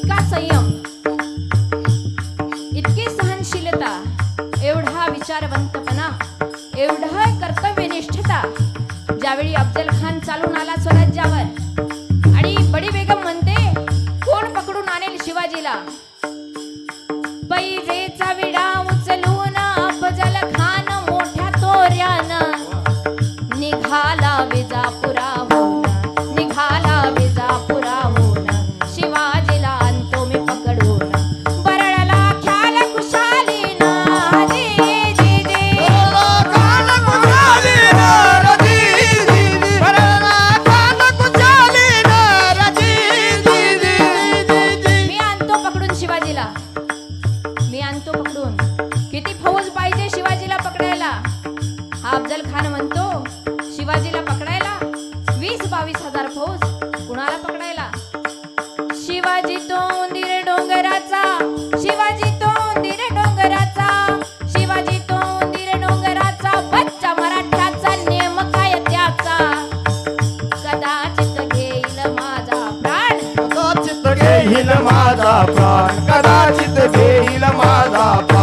इतका संयम, इतकी सहनशीलता, एवढा विचारवंतपणा, एवढा कर्तव्यनिष्ठता ज्यावेळी अफजल खान चालून आला स्वराज्यावर आणि बडी बेगम म्हणते कोण पकडून आणेल शिवाजीला. पैजेचा विडा उचलून अफजल खान मोठ्या तोऱ्यानं निघाला विजापुराहून, निघाला विजापुराहून, शिवाजीला आणतो मी पकडून. बरळला ख्याल कुशालीनं जी जी जी, ख्याल कुशालीनं रजी जी, बरळला ख्याल कुशालीनं रजी जी. मी आणतो पकडून शिवाजीला, मी आणतो पकडून. किती फौज पाहिजे शिवाजीला पकडायला? हा अफजल खान म्हणतो शिवाजीला पकडायला 20-22 हजार फौज. कुणाला पकडायला? शिवाजी तो उंदीर डोंगराचा, शिवाजी तो उंदीर डोंगराचा, शिवाजी तो उंदीर डोंगराचा, बच्चा मराठाचा नेम काय त्याचा. कदाचित घेईल माझा प्राण, कदाचित घेईल माझा प्राण, कदाचित घेईल माझा प्राण.